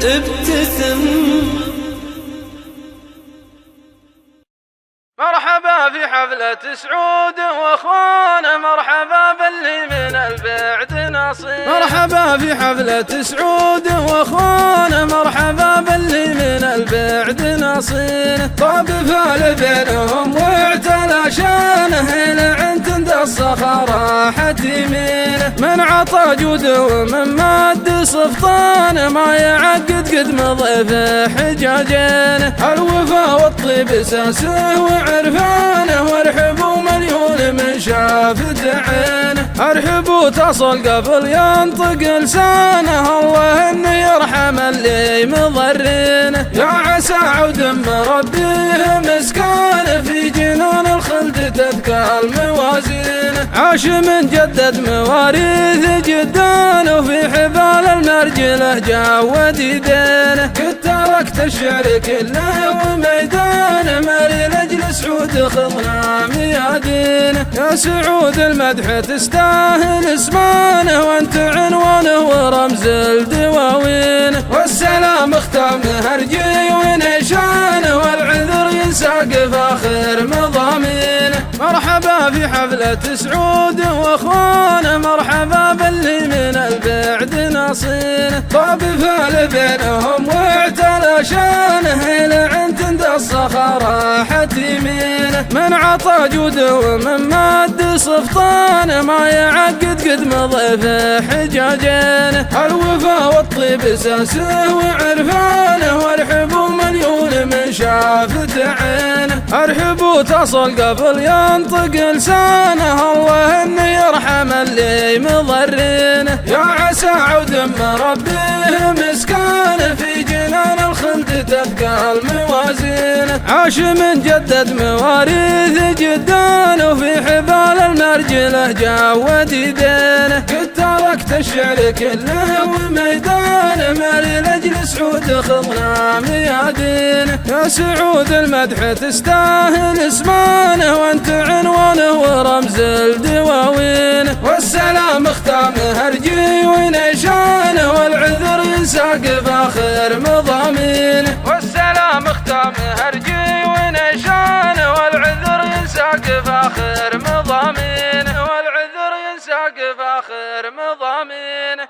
ابتسم. مرحبا في حفلة سعود واخوانا، مرحبا باللي من البعد نصيب. مرحبا في حفلة سعود واخوانا، مرحبا باللي من البعد نصيب. طاب فال بينهم واعتلى شانه، لعن تندى الصخرة حد يمينه. من عطى جود ومن ماد سفطانه، ما يعقد قد مضي في حجاجينه. الوفا والطيب ساسه وعرفانه، وارحبوا مليون من شافت عينه. ارحبوا تصل قبل ينطق لسانه، الله انه يرحم اللي مضرينه. يا عسى عود مربيه مسكانه، في جنان الخلد تبكى الموازينه. عاش من جدد مواريث جدانه، وفي حبال المرجله جاود يدينه. قد تركت الشعر كله وميدانه، مري لاجل سعود خضنا ميادينه. يا سعود المدح تستاهل اسمانه، وانت عنوانه ورمز الدواوينه. والسلام اختام هرجي ونشانه، والعذر ينساق فاخر مضامينه. مرحبا في حفلة سعود واخوانا، مرحبا باللي من البعد نصينه. طاب فال بينهم واعتلى شانه، لعن تندى الصخرة حد يمينه. من عطى جود ومن ماد سفطانه، ما يعقد قد مضي في حجاجينه. الوفا والطيب ساسه وعرفانه، وارحبوا مليون من شافت عينه. ارحبوا تصل قبل ينطق لسانه، الله انه يرحم اللي مضرينه. يا عسى عود مربيه مسكانه، في جنان الخلد تبكى الموازينه. عاش من جدد مواريث جدانه، وفي حبال المرجله جاود يدينه. قد تركت الشعر كله وميدانه، مري لاجل سعود خضنا ميادينه. يا سعود المدح تستاهل اسمانه، وانت عنوانه ورمز الدواوينه. والسلام اختام هرجي ونشانه، والعذر ينساق فاخر مضامينه. والسلام اختام هرجي ونشانه، والعذر ينساق فاخر مضامينه. والعذر ينساق فاخر مضامينه.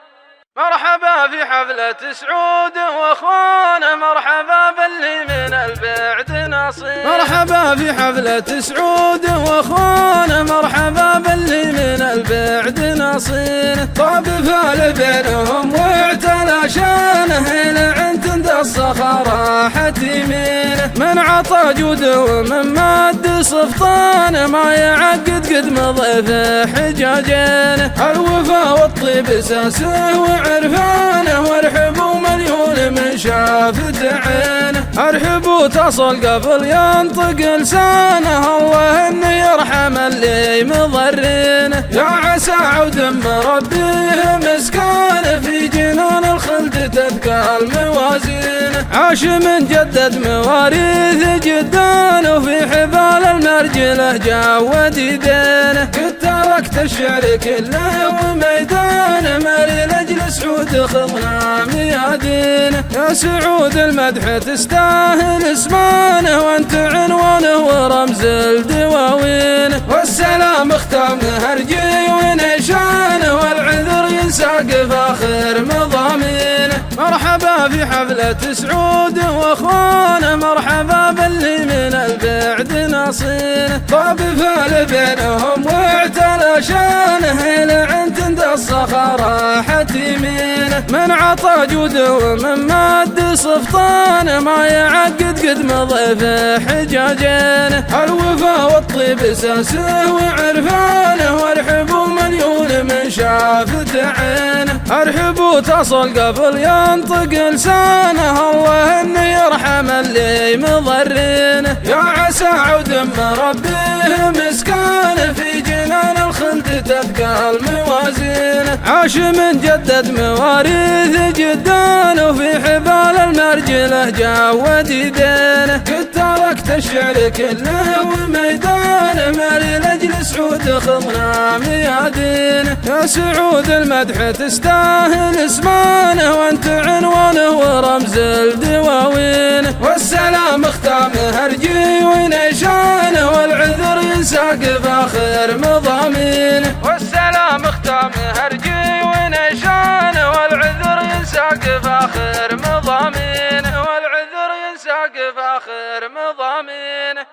مرحبا في حفلة سعود واخوانا، مرحبا باللي من البعد نصيب. مرحبا في حفلة سعود واخوانا، مرحبا باللي من البعد نصيب. طاب فال بينهم واعتلى شانه، لعن تندى الصخرة حد يمينه. من عطى جود ومن ماد سفطانه، ما يعقد قد مضي في حجاجينه. الوفا والطيب ساسه وعرفانه، وارحبوا مليون من شافت عينه. ارحبوا تصل قبل ينطق لسانه، الله انه يرحم اللي مضرينه. يا عسى عود مربيه مسكانه، في جنان الخلد تبكى الموازينه. عاش من جدد مواريث جدانه، وفي حبال المرجله جاود يدينه. قد تركت الشعر كله وميدانه، مري لاجل سعود خضنا ميادينه. يا سعود المدح تستاهل اسمانه، وانت عنوانه ورمز الدواوينه. والسلام اختام هرجي ونشانه، والعذر ينساق فاخر مضامينه. مرحبا في حفلة سعود واخوانا، مرحبا باللي من البعد نصينه. طاب فال بينهم واعتلى شانه، لعن تندى الصخرة حد يمينه. من عطى جود ومن ماد سفطانه، ما يعقد قد مضي في حجاجينه. الوفا والطيب ساسه وعرفانه، وارحبوا مليون من شافت عينه. ارحبوا تصل قبل ينطق لسانه، الله انه يرحم اللي مضرينه. يا عسى عود مربيه مسكانه، في جنان الخلد تبكى الموازينه. عاش من جدد مواريث جدان وفي حبال المرجله جود يدينه. قد تركت الشعر كله وميدانه مالي لاجل سعود خضنا ميادينه. يا سعود المدح تستاهل اسمانه وانت عنوانه ورمز الدواوين. والسلام ختامه هرجي ونشانه والعذر ينساق فاخر مضامينه. والسلام ختامه هرجي ونشانه والعذر ينساق فاخر مضامينه. والعذر ينساق فاخر مضامينه.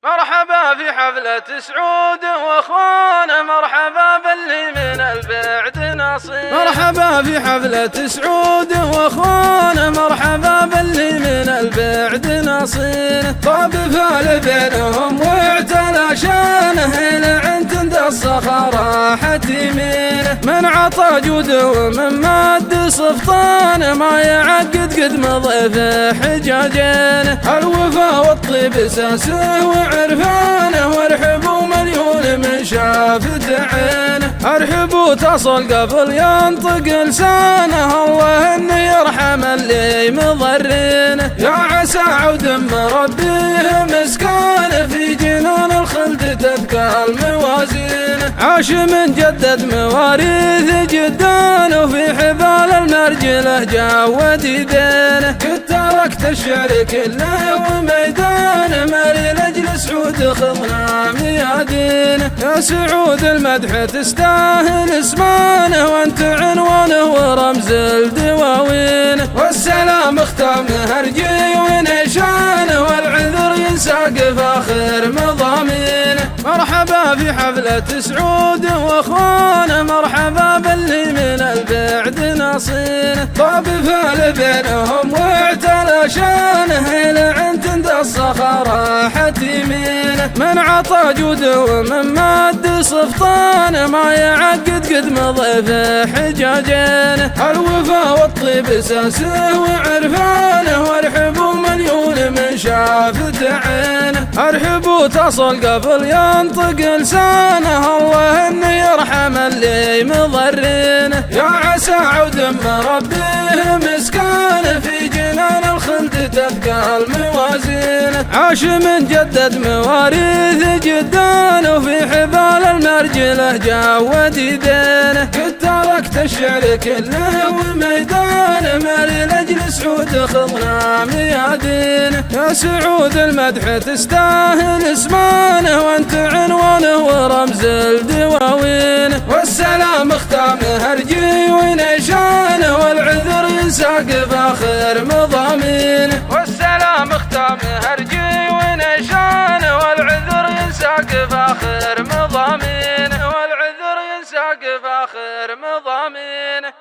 مرحبا في حفلة سعود واخوانه مرحبا باللي من البعد نصيب. مرحبا في حفلة سعود واخوانه مرحبا باللي من البعد نصيب. طاب فال بينهم واعتلى شانه لعن تند الصخرة يمينه. من عطى جوده ومن ماد سفطانه ما يعقد قد مضى في حجاجينه. الوفا والطيب اساسه وعرفانه وارحبوا مليون من شافت عينه. ارحبوا تصل قبل ينطق لسانه الله انه يرحم اللي مضرينه. يا عسى عود مربيه مسكانه في جنان الخلد تبقى الموازينه. عاش من جدد مواريث جدان وفي حبال المرجله جود يدينه. قد تركت الشعر كله وميدانه مالي لاجل سعود خضنا ميادينه. يا سعود المدح تستاهل اسمانه وانت عنوانه ورمز الدواوين. والسلام ختامه هرجي ونشانه والعذر ينساق فاخر مضامينه. مرحبا في حفلة سعود واخوانه مرحبا باللي من البعد نصينه. طاب فال بينهم واعتلى شانه لعن تند الصخرة يمينه. من عطى جوده ومن ماد سفطانه ما يعقد قد مضى في حجاجينه. الوفا والطيب اساسه وعرفانه وارحبوا مليون من شافت عينه. ارحبوا تصل قبل ينطق لسانه الله انه يرحم اللي مضرينه. يا عسى عود مربيه مسكانه في جنان الخلد تبقى الموازينه. عاش من جدد مواريث جدان وفي حبال المرجله جود يدينه. قد تركت الشعر كله وميدانه مالي لاجل سعود خضنا ميادينه. يا سعود المدح تستاهل اسمانه وانت عنوانه ورمز الدواوين. والسلام ختامه هرجي ونشانه والعذر ينساق فاخر مضامينه. والسلام ختامه هرجي ونشانه والعذر ينساق فاخر مضامينه. والعذر ينساق فاخر مضامينه.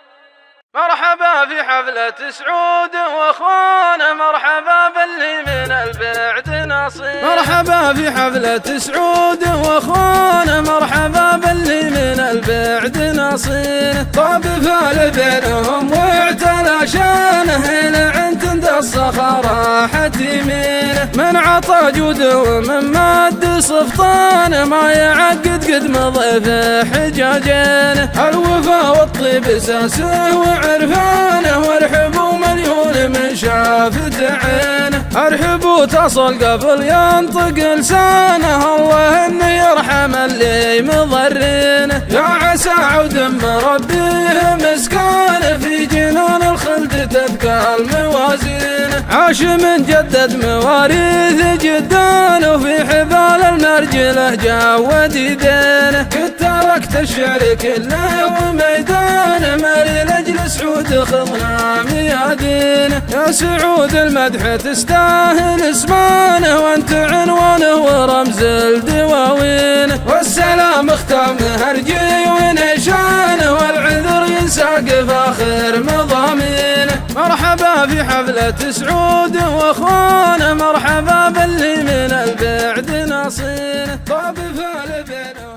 مرحبا في حفلة سعود واخوانه مرحبا باللي من البعد نصيب. مرحبا في حفلة سعود واخوانه مرحبا باللي من البعد نصيب. طاب فال بينهم واعتلى شانه لعن تند الصخرة يمينه. من عطى جوده ومن ماد سفطانه ما يعقد قد مضى في حجاجينه. الوفا والطيب اساسه وعرفانه وارحبوا مليون من شافت عينه. ارحبوا تصل قبل ينطق لسانه الله انه يرحم اللي مضرينه. يا عسى عود مربيه مسكانه في جنان الخلد تبقى الموازينه. عاش من جدد مواريث جدان وفي حبال المرجله جود يدينه. قد تركت الشعر كله وميدانه مالي لاجل سعود خضنا ميادينه. يا سعود المدح تستاهل اسمانه وانت عنوانه ورمز الدواوين. والسلام ختامه هرجي ونشانه والعذر ينساق فاخر مضامينه. مرحبا في حفلة سعود واخوانه مرحبا باللي من البعد نصينه. طاب فال بينهم.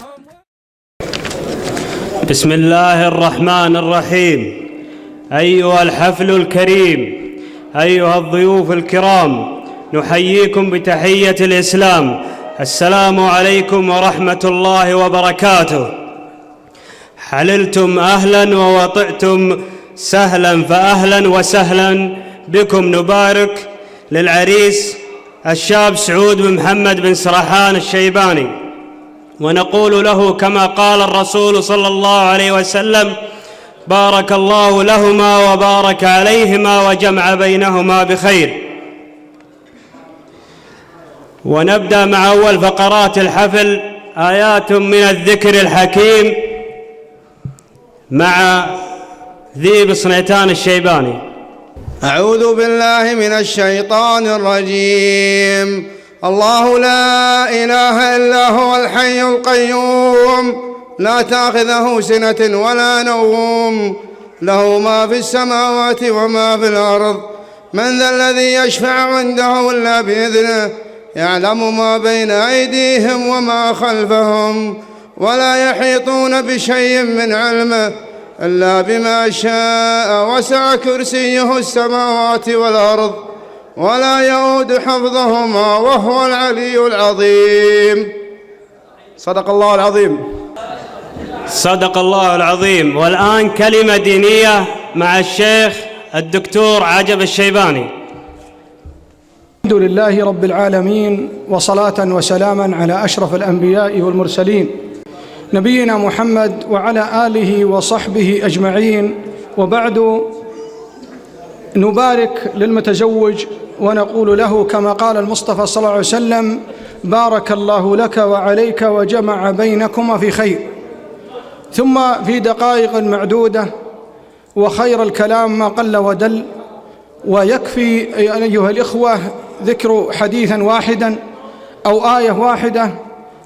بسم الله الرحمن الرحيم. أيها الحفل الكريم، أيها الضيوف الكرام، نحييكم بتحية الإسلام. السلام عليكم ورحمة الله وبركاته. حللتم أهلا ووطئتم سهلا، فأهلا وسهلا بكم. نبارك للعريس الشاب سعود بن محمد بن سرحان الشيباني، ونقول له كما قال الرسول صلى الله عليه وسلم: بارك الله لهما وبارك عليهما وجمع بينهما بخير. ونبدأ مع أول فقرات الحفل، آيات من الذكر الحكيم مع ذيب صنيتان الشيباني. أعوذ بالله من الشيطان الرجيم. الله لا إله إلا هو الحي القيوم، لا تأخذه سنة ولا نوم، له ما في السماوات وما في الأرض. من ذا الذي يشفع عنده إلا بإذنه، يعلم ما بين أيديهم وما خلفهم، ولا يحيطون بشيء من علمه إلا بما شاء، وسع كرسيه السماوات والأرض، ولا يؤود حفظهما، وهو العلي العظيم. صدق الله العظيم. صدق الله العظيم. والآن كلمة دينية مع الشيخ الدكتور عجب الشيباني. الحمد لله رب العالمين، وصلاة وسلاما على أشرف الأنبياء والمرسلين نبينا محمد وعلى آله وصحبه أجمعين. وبعد، نبارك للمتزوج ونقول له كما قال المصطفى صلى الله عليه وسلم: بارك الله لك وعليك وجمع بينكما في خير. ثم في دقائق معدودة، وخير الكلام ما قل ودل، ويكفي أيها الإخوة ذكر حديثا واحدا أو آية واحدة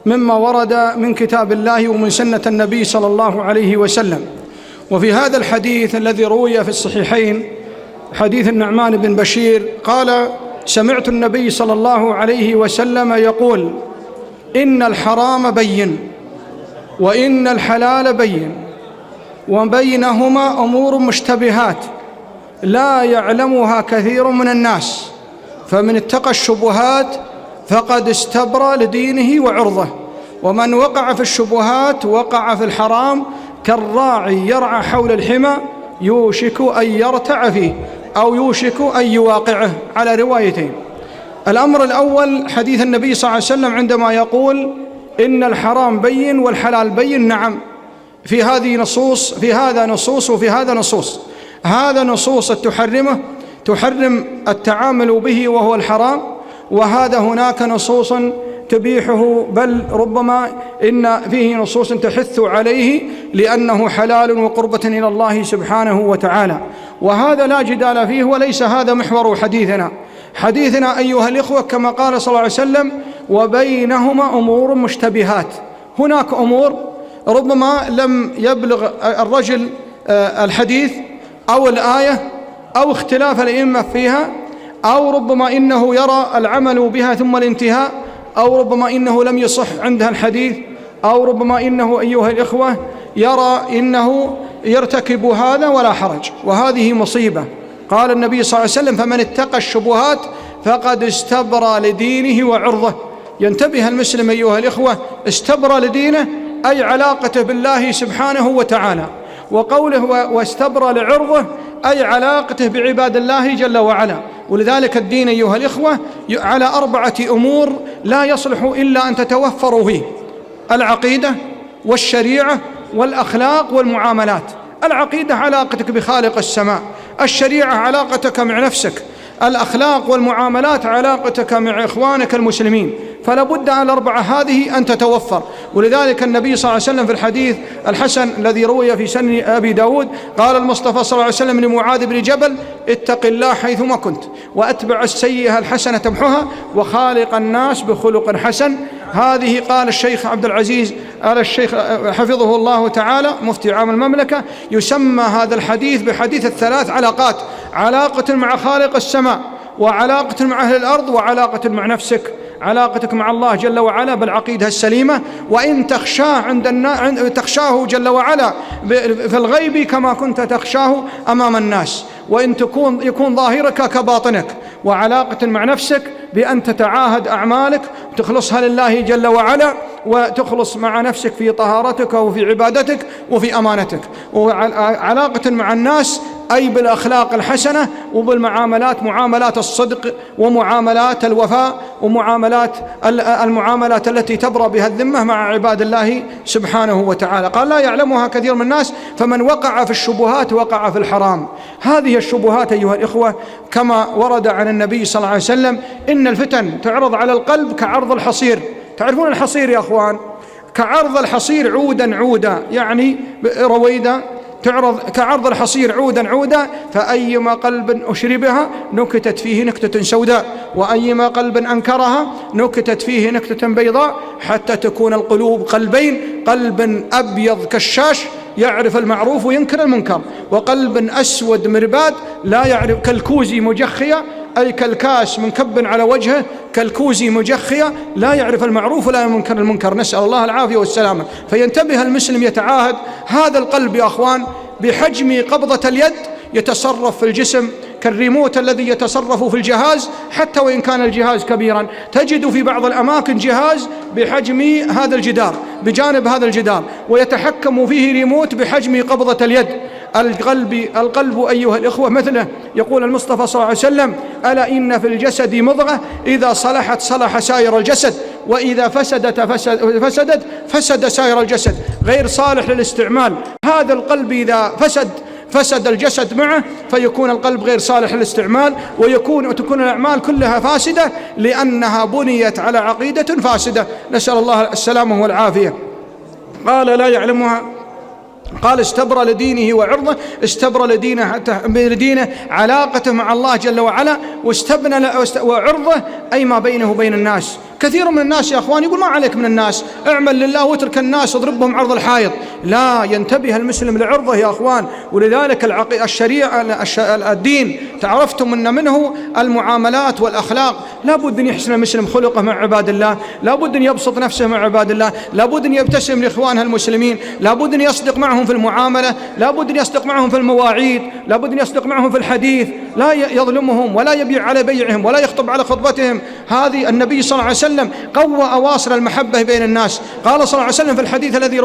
مما ورد من كتاب الله ومن سنة النبي صلى الله عليه وسلم. وفي هذا الحديث الذي روي في الصحيحين، حديث النعمان بن بشير، قال: سمعت النبي صلى الله عليه وسلم يقول: إن الحرام بين وإن الحلال بين وبينهما أمور مشتبهات لا يعلمها كثير من الناس، فمن اتقى الشبهات فقد استبرأ لدينه وعرضه، ومن وقع في الشبهات وقع في الحرام، كالراعي يرعى حول الحمى يوشك أن يرتع فيه أو يوشك أن يواقعه، على روايتين. الأمر الأول حديث النبي صلى الله عليه وسلم عندما يقول: إن الحرام بين والحلال بين. نعم، في هذه نصوص، في هذا نصوص وفي هذا نصوص. هذا نصوص تحرمه، تحرم التعامل به وهو الحرام، وهذا هناك نصوص تبيحه، بل ربما إن فيه نصوص تحث عليه لأنه حلال وقربة إلى الله سبحانه وتعالى، وهذا لا جدال فيه، وليس هذا محور حديثنا. حديثنا أيها الإخوة كما قال صلى الله عليه وسلم: وبينهما أمور مشتبهات. هناك أمور ربما لم يبلغ الرجل الحديث أو الآية أو اختلاف الأئمة فيها، أو ربما إنه يرى العمل بها ثم الانتهاء، أو ربما إنه لم يصح عندها الحديث، أو ربما إنه أيها الإخوة يرى إنه يرتكب هذا ولا حرج، وهذه مصيبة. قال النبي صلى الله عليه وسلم: فمن اتقى الشبهات فقد استبرأ لدينه وعرضه. ينتبه المسلم أيها الإخوة، استبرأ لدينه أي علاقته بالله سبحانه وتعالى، وقوله واستبرأ لعرضه أي علاقته بعباد الله جل وعلا. ولذلك الدين أيها الإخوة على 4 أمور لا يصلح إلا أن تتوفر فيه: العقيدة والشريعة والأخلاق والمعاملات. العقيدة علاقتك بخالق السماء، الشريعة علاقتك مع نفسك، الأخلاق والمعاملات علاقتك مع إخوانك المسلمين. فلا بد أن ال4 هذه أن تتوفر. ولذلك النبي صلى الله عليه وسلم في الحديث الحسن الذي روي في سنن أبي داود، قال المصطفى صلى الله عليه وسلم لمعاذ بن جبل: اتق الله حيثما كنت، وأتبع السيئة الحسنة تمحها، وخالق الناس بخلق حسن. هذه قال الشيخ عبد العزيز آل الشيخ حفظه الله تعالى مفتي عام المملكة، يسمى هذا الحديث بحديث ال3 علاقات: علاقة مع خالق السماء، وعلاقة مع أهل الأرض، وعلاقة مع نفسك، علاقتك مع الله جل وعلا بالعقيدة السليمة. وإن تخشاه جل وعلا في الغيب كما كنت تخشاه أمام الناس، وإن يكون ظاهرك كباطنك. وعلاقة مع نفسك بأن تتعاهد أعمالك وتخلصها لله جل وعلا، وتخلص مع نفسك في طهارتك وفي عبادتك وفي أمانتك، وعلاقة مع الناس أي بالأخلاق الحسنة وبالمعاملات، معاملات الصدق ومعاملات الوفاء المعاملات التي تبرأ بها الذمة مع عباد الله سبحانه وتعالى. قال لا يعلمها كثير من الناس، فمن وقع في الشبهات وقع في الحرام. هذه الشبهات أيها الإخوة كما ورد عن النبي صلى الله عليه وسلم إن الفتن تعرض على القلب كعرض الحصير. تعرفون الحصير يا أخوان؟ كعرض الحصير عودا عودا، يعني رويدا، تعرض كعرض الحصير عودا عودا، فأيما قلب أشربها نكتت فيه نكتة سوداء، وأيما قلب أنكرها نكتت فيه نكتة بيضاء، حتى تكون القلوب قلبين: قلب أبيض كالشاش يعرف المعروف وينكر المنكر، وقلب أسود مرباد لا يعرف، كالكوزي مجخية، أي كالكاس منكب على وجهه، كالكوزي مجخية لا يعرف المعروف ولا ينكر المنكر. نسأل الله العافية والسلامة. فينتبه المسلم يتعاهد هذا القلب يا أخوان بحجم قبضة اليد، يتصرف في الجسم كالريموت الذي يتصرف في الجهاز، حتى وإن كان الجهاز كبيرا. تجد في بعض الأماكن جهاز بحجم هذا الجدار، بجانب هذا الجدار، ويتحكم فيه ريموت بحجم قبضة اليد. القلب أيها الإخوة مثله. يقول المصطفى صلى الله عليه وسلم: ألا إن في الجسد مضغة إذا صلحت صلح سائر الجسد، وإذا فسدت فسد سائر الجسد. غير صالح للاستعمال. هذا القلب إذا فسد الجسد معه، فيكون القلب غير صالح للاستعمال، وتكون الأعمال كلها فاسدة، لأنها بنيت على عقيدة فاسدة. نسأل الله السلامة والعافية. قال لا يعلمها، قال استبرى لدينه وعرضه، استبرى لدينه علاقته مع الله جل وعلا، واستبنى وعرضه أي ما بينه وبين الناس. كثير من الناس يا أخوان يقول: ما عليك من الناس، اعمل لله واترك الناس، اضربهم عرض الحائط. لا، ينتبه المسلم لعرضه يا أخوان. ولذلك الشريعة الدين تعرفتم أن منه المعاملات والأخلاق. لا بد أن يحسن المسلم خلقه مع عباد الله، لا بد أن يبسط نفسه مع عباد الله، لا بد أن يبتسم لإخوانه المسلمين، لا بد أن يصدق معهم في المعاملة، لا بد أن يصدق معهم في المواعيد، لا بد أن يصدق معهم في الحديث، لا يظلمهم ولا يبيع على بيعهم ولا يخطب على خطبتهم. هذه النبي صلى الله عليه وسلم قوى أواصر المحبة بين الناس. قال صلى الله عليه وسلم في الحديث الذي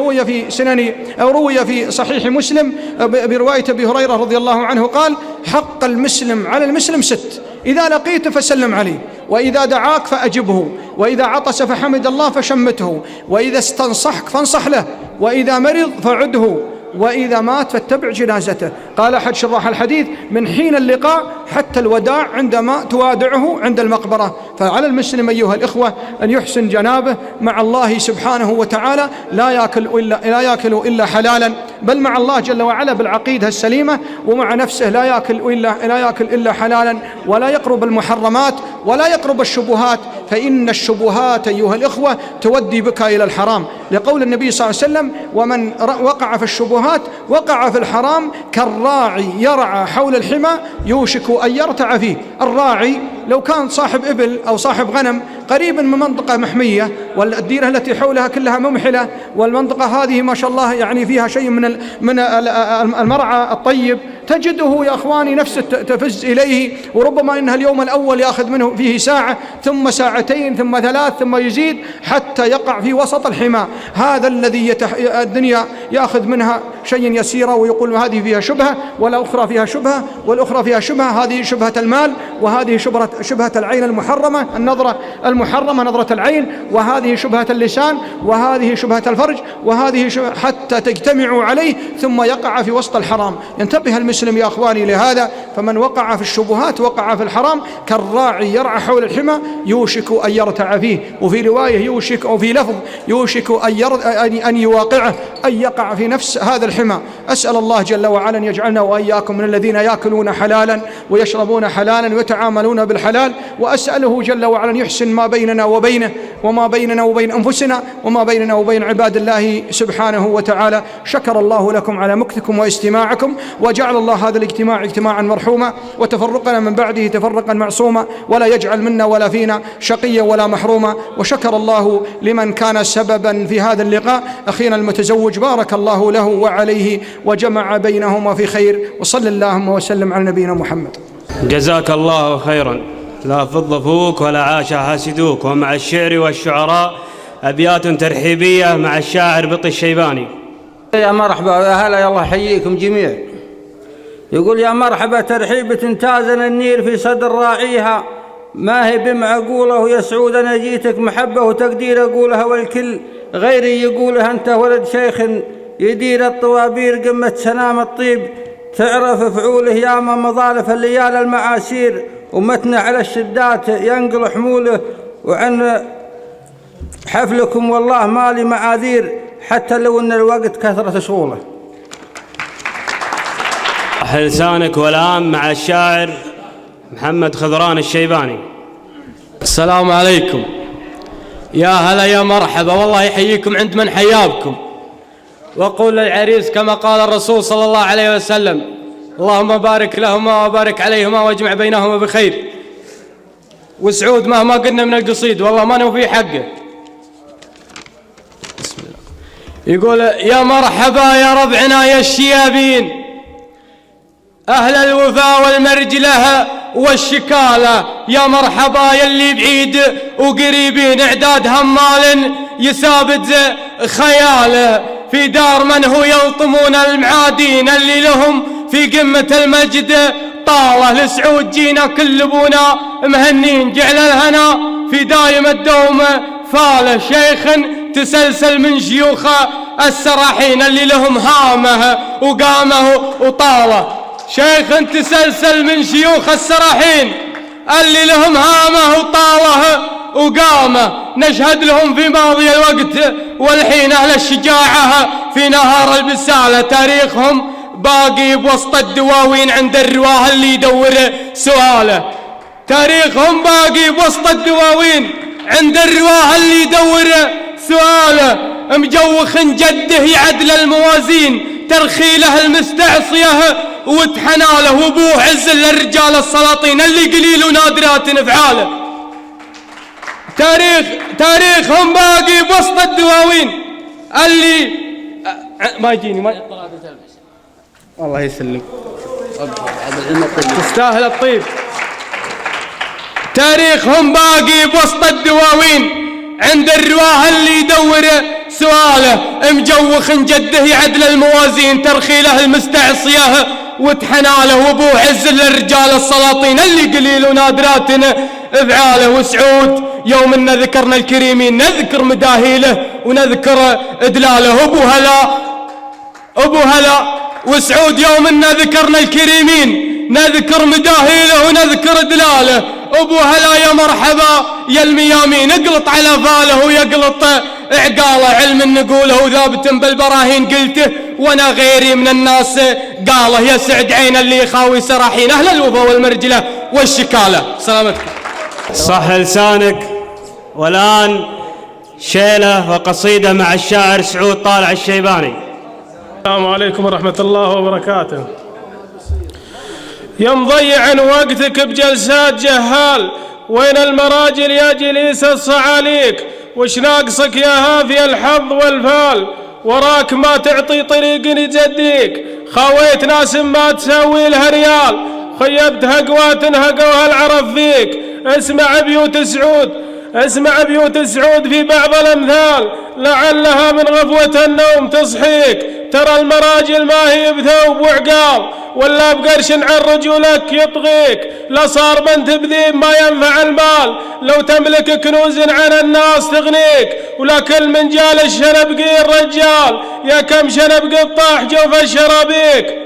روي في صحيح مسلم برواية أبي هريرة رضي الله عنه، قال: حق المسلم على المسلم 6: إذا لقيته فسلم عليه، وإذا دعاك فأجبه، وإذا عطس فحمد الله فشمته، وإذا استنصحك فانصح له، وإذا مرض فعده، وإذا مات فاتبع جنازته. قال أحد شراح الحديث: من حين اللقاء حتى الوداع، عندما توادعه عند المقبرة. فعلى المسلم أيها الإخوة أن يحسن جنابه مع الله سبحانه وتعالى، لا يأكل إلا حلالا، بل مع الله جل وعلا بالعقيدة السليمة، ومع نفسه لا يأكل إلا حلالا، ولا يقرب المحرمات ولا يقرب الشبهات، فإن الشبهات أيها الإخوة تودي بك إلى الحرام، لقول النبي صلى الله عليه وسلم: ومن وقع في الشبهات وقع في الحرام كالراعي يرعى حول الحمى يوشك أن يرتع فيه. الراعي لو كان صاحب إبل أو صاحب غنم قريبا من منطقة محمية، والديرة التي حولها كلها ممحلة، والمنطقة هذه ما شاء الله يعني فيها شيء من المرعى الطيب، تجده يا أخواني نفسه تفز إليه، وربما إنها اليوم الأول يأخذ منه فيه ساعة، ثم ساعتين، ثم 3، ثم يزيد حتى يقع في وسط الحمى. هذا الذي الدنيا يأخذ منها شيء يسيرا ويقول هذه فيها شبهة، والأخرى فيها شبهة، والأخرى فيها شبهة. هذه شبهة المال، وهذه شبهة العين المحرمة، النظرة المحرمة نظرة العين، وهذه شبهة اللسان، وهذه شبهة الفرج، وهذه حتى تجتمع عليه ثم يقع في وسط الحرام. ينتبه المسلم يا أخواني لهذا. فمن وقع في الشبهات وقع في الحرام كالراعي يرعى حول الحمى يوشك أن يرتع فيه. وفي رواية يوشك، أو في لفظ يوشك أن يواقعه، أن يقع في نفس هذا الحمى. أسأل الله جل وعلا أن يجعلنا وإياكم من الذين يأكلون حلالا ويشربون حلالا ويتعاملون بالحلال، وأسأله جل وعلا أن يحسن ما بيننا وبينه، وما بيننا وبين أنفسنا، وما بيننا وبين عباد الله سبحانه وتعالى. شكر الله لكم على مكثكم واستماعكم، وجعل الله هذا الاجتماع اجتماعا مرحوما، وتفرقنا من بعده تفرقا معصوما، ولا يجعل منا ولا فينا شقيا ولا محروما. وشكر الله لمن كان سببا في هذا اللقاء، أخينا المتزوج، بارك الله له وعليه وجمع بينهما في خير، وصلى اللهم وسلم على نبينا محمد. جزاك الله خيرا. لا فض فوك ولا عاش حاسدوك. ومع الشعر والشعراء أبيات ترحيبية مع الشاعر بطي الشيباني. يا مرحبا يا هلا، يا الله يحييكم جميع. يقول: يا مرحبا ترحيبة تازن النير في صدر راعيها، ما هي بمعقولة ويا سعود أنا جيتك محبة وتقدير أقولها، والكل غيري يقولها. أنت ولد شيخ يدير الطوابير قمة سنام الطيب، تعرف فعوله ياما مظالف الليال المعاسير، ومتنا على الشدات ينقل حموله، وعن حفلكم والله مالي معاذير، حتى لو ان الوقت كثرة شغوله. لسانك والآن مع الشاعر محمد خضران الشيباني. السلام عليكم. يا هلا يا مرحبا، والله يحييكم عند من حياكم. وقول للعريس كما قال الرسول صلى الله عليه وسلم: اللهم بارك لهما وبارك عليهما واجمع بينهما بخير. وسعود مهما قلنا من القصيد والله ما نوفي حقه. بسم الله. يقول: يا مرحبا يا ربعنا يا الشيابين، أهل الوفاء والمرجلة والشكالة، يا مرحبا يلي بعيد وقريبين، إعداد همال يثابت خياله، في دار من هو يلطمون المعادين، اللي لهم في قمة المجد طالة. لسعود جينا كل ابونا مهنين، جعل الهنا في دايم الدوم فاله، شيخ تسلسل من شيوخ السراحين، اللي لهم هامه وقامه وطاله. شيخ تسلسل من شيوخ السراحين، اللي لهم هامه وطاله وقامه، نشهد لهم في ماضي الوقت والحين أهل الشجاعة في نهار البسالة، تاريخهم باقي بوسط الدواوين عند الرواه اللي يدور سؤاله. تاريخهم باقي بوسط الدواوين عند الرواه اللي يدور سؤاله، مجوخ جده يعدل الموازين، ترخيله المستعصيه وتحناله، وابوه عز للرجال السلاطين، اللي قليل ونادرات افعاله. تاريخهم باقي بوسط الدواوين اللي ما يجيني ما الله يسلمك، تستاهل الطيب. تاريخهم باقي بوسط الدواوين عند الرواه اللي يدور سؤاله، مجوخ جده يعدل الموازين، ترخيله المستعصيه وتحناله، وابوه عز للرجال السلاطين، اللي قليل ونادرات افعاله. وسعود يوم ان ذكرنا الكريمين نذكر مداهيله ونذكر ادلاله. ابو هلا وسعود يوم ان ذكرنا الكريمين نذكر مداهيله ونذكر ادلاله. ابو هلا يا مرحبا يا الميامين، اقلط على فاله ويقلط عقاله، علم نقوله وثابت بالبراهين قلته، وانا غيري من الناس قاله. يا سعد عين اللي يخاوي سراحين، اهل الوفا والمرجله والشكاله. سلامتكم. صح لسانك. والآن شيلة وقصيدة مع الشاعر سعود طالع الشيباني. السلام عليكم ورحمة الله وبركاته. يا مضيع وقتك بجلسات جهال، وين المراجل يا جليس الصعاليك، وش ناقصك يا هافي الحظ والفال، وراك ما تعطي طريق يجديك، خاويت ناس ما تسوي لها ريال، خيبتها قوات هقوها العرف فيك. اسمع بيوت سعود في بعض الامثال، لعلها من غفوة النوم تصحيك، ترى المراجل ما هي بثوب وعقال، ولا بقرش عن رجولك يطغيك، لا صار بنت بذيب ما ينفع المال، لو تملك كنوز عن الناس تغنيك، ولا كل من جال الشنبقي الرجال، يا كم شنب قطاح جوف الشرابيك.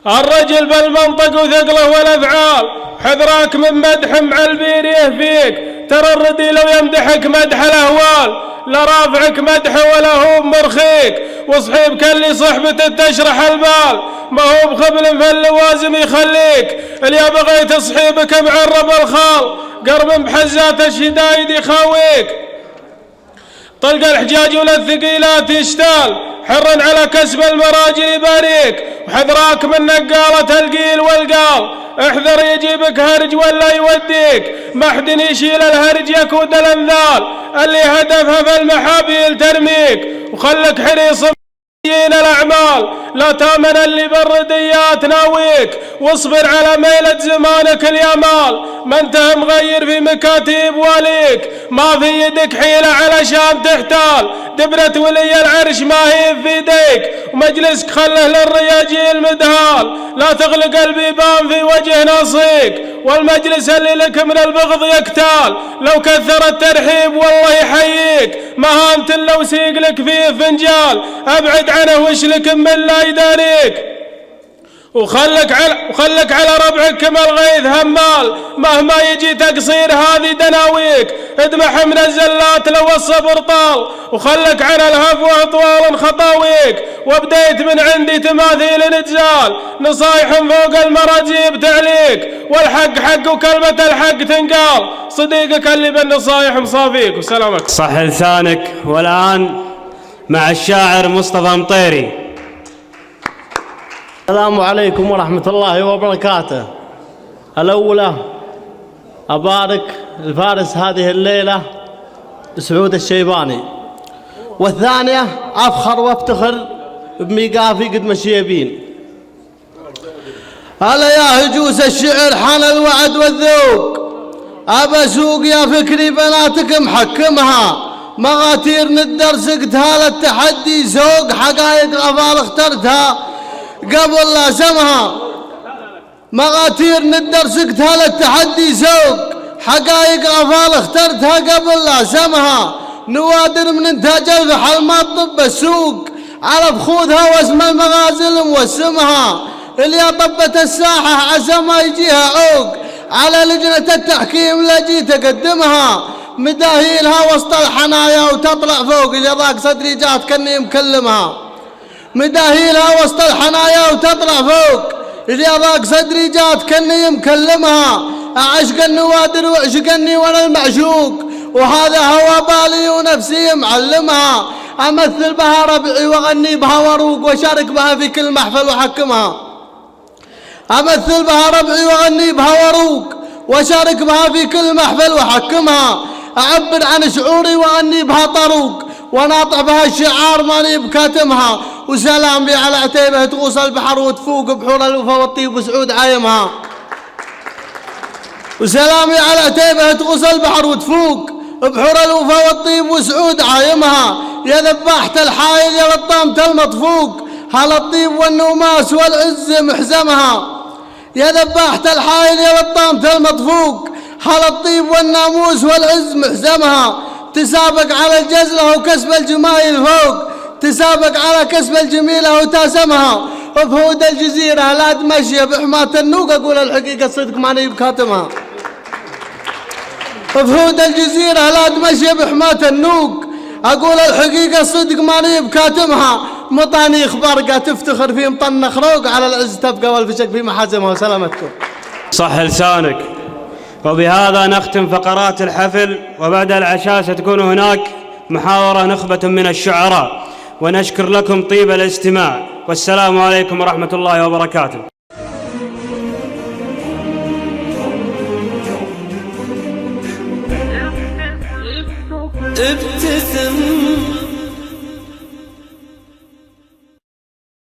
الرجل بالمنطق وثقله والافعال، حذراك من مدح مع البيريه فيك، ترى الردي لو يمدحك مدح الاهوال، لا رافعك مدحه ولا هو مرخيك، وصحيبك اللي صحبته تشرح البال، ما هو بخبل فاللوازم يخليك، اللي بغيت صحيبك معرب الخال، قرب بحزات الشدايد يخاويك. طلق الحجاج وللثقيلات يشتال، حرا على كسب المراجل يباريك، وحذراك من نقالة القيل والقال، احذر يجيبك هرج ولا يوديك، ما حد يشيل الهرج يكود الامثال، اللي هدفها في المحابيل ترميك، وخلك حريص الأعمال لا تامن اللي بالرديات ناويك، واصبر على ميلة زمانك اليمال، ما انت مغير في مكاتب وليك، ما في يدك حيلة علشان تحتال، دبرة ولي العرش ما هي في يديك، ومجلسك خله للرياجيل مدهال، لا تغلق البيبان في وجه ناصيك، والمجلس اللي لك من البغض يقتال، لو كثر الترحيب والله يحييك، مهانة لو سيق لك فيه فنجال، ابعد عنه واشلك من لا يداريك، وخلك على ربعك كما الغيث همال، مهما يجي تقصير هذه دناويك، ادمح من الزلات لو الصبر طال، وخلك على الهفوة طوال خطاويك، وبديت من عندي تماثيل نتزال، نصايح فوق المراجيب تعليك، والحق حق وكلمة الحق تنقال، صديقك اللي بالنصايح مصافيك. وسلامك. صح لسانك. والآن مع الشاعر مصطفى مطيري. السلام عليكم ورحمة الله وبركاته. الأولى أبارك الفارس هذه الليلة سعود الشيباني، والثانية أفخر وافتخر بميقافي قد مشيبين. هلا يا هجوس الشعر حان الوعد والذوق، أبا سوق يا فكري بناتك محكمها، مغاتير ندر سقتها للتحدي سوق، حقائق غفال اخترتها قبل لا سمها، مغاتير ندر سقتها للتحدي سوق، حقائق غفال اخترتها قبل لا سمها، نوادر من انتاج الفحل ما تطب السوق، على فخوذها واسم المغازل موسمها، اللي طبت الساحة عسى ما يجيها عوق، على لجنة التحكيم لا جيت اقدمها، مداهيلها وسط الحنايا وتطلع فوق، اللي ضاق صدري جات كني مكلمها، مداهيلها وسط الحنايا وتطلع فوق، اللي ضاق صدري جات كني مكلمها، أعشق النوادر وعشقني وانا المعشوق، وهذا هوى بالي ونفسي معلمها، أمثل بها ربعي وأغني بها وروق، وشارك بها في كل محفل وحكمها، أمثل بها ربعي وأغني بها وروق، وشارك بها في كل محفل وحكمها، أعبر عن شعوري وأغني بها طروق، وناطع بها الشعار ماني بكاتمها، وسلام بي على عتيبه تغوص البحر وتفوق بحور الوفا والطيب وسعود عايمها، وسلامي على عتيبه تغوص البحر وتفوق بحور الوفا والطيب وسعود عايمها، يا ذباحة الحايل يا لطامة المطفوق، هل الطيب والنوماس والعز محزمها، يا ذباحة الحايل يا لطامة المطفوق، هل الطيب والناموس والعز محزمها، تسابق على الجزلة وكسب الجمايل فوق، تسابق على كسب الجميلة وتاسمها، وفهود الجزيرة لا تمشي بحماة النوق، أقول الحقيقة صدق ماني بكاتمها، وفهود الجزيرة لا تمشي بحماة النوق، أقول الحقيقة صدق ماني بكاتمها، مطانيخ برقة تفتخر في مطن خروق، على العز تبقى والفشق في محازمها. وسلامتكم. صح لسانك. وبهذا نختم فقرات الحفل، وبعد العشاء ستكون هناك محاورة نخبة من الشعراء، ونشكر لكم طيب الاستماع، والسلام عليكم ورحمة الله وبركاته. ابتسم